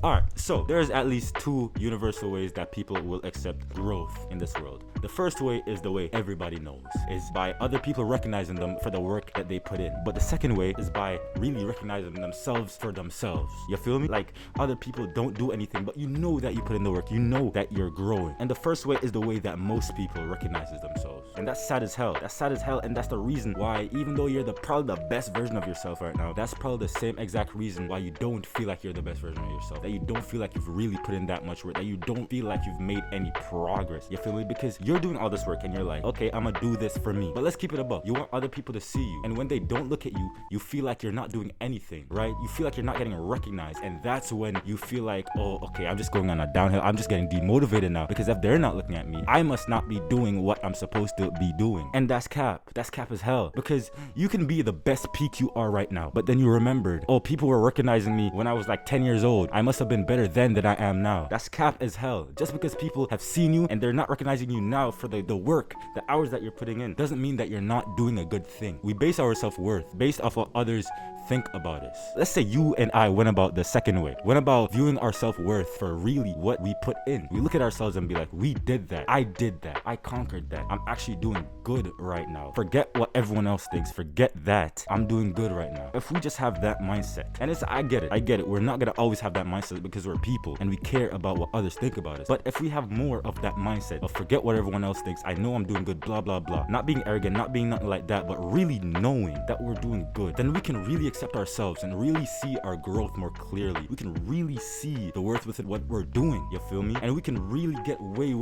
Alright, so there's at least two universal ways that people will accept growth in this world. The first way is the way everybody knows, is by other people recognizing them for the work that they put in. But the second way is by really recognizing themselves for themselves. You feel me? Like, other people don't do anything, but you know that you put in the work, you know that you're growing. And the first way is the way that most people recognizes themselves. And that's sad as hell. That's sad as hell, and that's the reason why, even though you're probably the best version of yourself right now, that's probably the same exact reason why you don't feel like you're the best version of yourself. That you don't feel like you've really put in that much work. That you don't feel like you've made any progress. You feel me? Because you're doing all this work and you're like, okay, I'm gonna do this for me. But let's keep it above. You want other people to see you. And when they don't look at you, you feel like you're not doing anything, right? You feel like you're not getting recognized. And that's when you feel like, oh, okay, I'm just going on a downhill. I'm just getting demotivated now. Because if they're not looking at me, I must not be doing what I'm supposed to be doing. And that's cap. That's cap as hell. Because you can be the best peak you are right now. But then you remembered, oh, people were recognizing me when I was like 10 years old. I must have been better then than I am now. That's cap as hell. Just because people have seen you and they're not recognizing you now for the work, the hours that you're putting in, doesn't mean that you're not doing a good thing. We base our self-worth based off what others think about us. Let's say you and I went about the second way. Went about viewing our self-worth for really what we put in. We look at ourselves and be like, we did that. I did that. I conquered that. I'm actually doing good right now. Forget what everyone else thinks. Forget that. I'm doing good right now. If we just have that mindset, and I get it. We're not gonna always have that mindset because we're people and we care about what others think about us. But if we have more of that mindset of forget what everyone else thinks, I know I'm doing good, blah, blah, blah. Not being arrogant, not being nothing like that, but really knowing that we're doing good, then we can really accept ourselves and really see our growth more clearly. We can really see the worth within what we're doing, you feel me? And we can really get way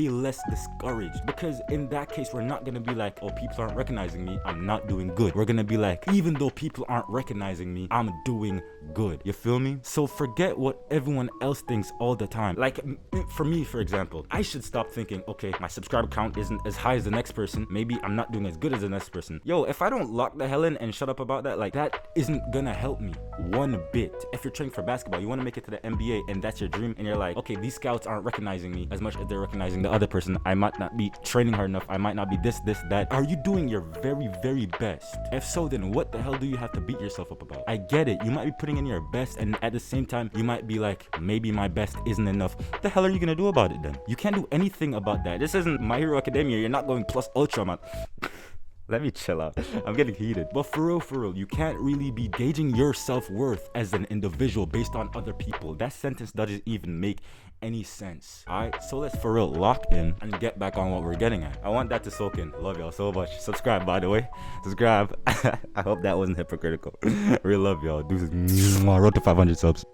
less discouraged, because in that case, we're not gonna be like, oh, people aren't recognizing me, I'm not doing good. We're gonna be like, even though people aren't recognizing me, I'm doing good. You feel me? So forget what everyone else thinks all the time. Like, for me, for example, I should stop thinking, okay, my subscriber count isn't as high as the next person, maybe I'm not doing as good as the next person. Yo, if I don't lock the hell in and shut up about that, like, that isn't gonna help me one bit. If you're training for basketball, you want to make it to the NBA and that's your dream, and you're like, okay, these scouts aren't recognizing me as much as they're recognizing the other person, I might not be training hard enough, I might not be this, that. Are you doing your very best? If so, then what the hell do you have to beat yourself up about? I get it, you might be putting in your best, and at the same time, you might be like, maybe my best isn't enough. What the hell are you gonna do about it then? You can't do anything about that. This isn't My Hero Academia. You're not going plus ultra, man. Let me chill out. I'm getting heated. But for real, you can't really be gauging your self-worth as an individual based on other people. That sentence doesn't even make any sense. Alright, so let's for real lock in and get back on what we're getting at. I want that to soak in. Love y'all so much. Subscribe, by the way. Subscribe. I hope that wasn't hypocritical. Real love y'all. Deuces. Road to 500 subs.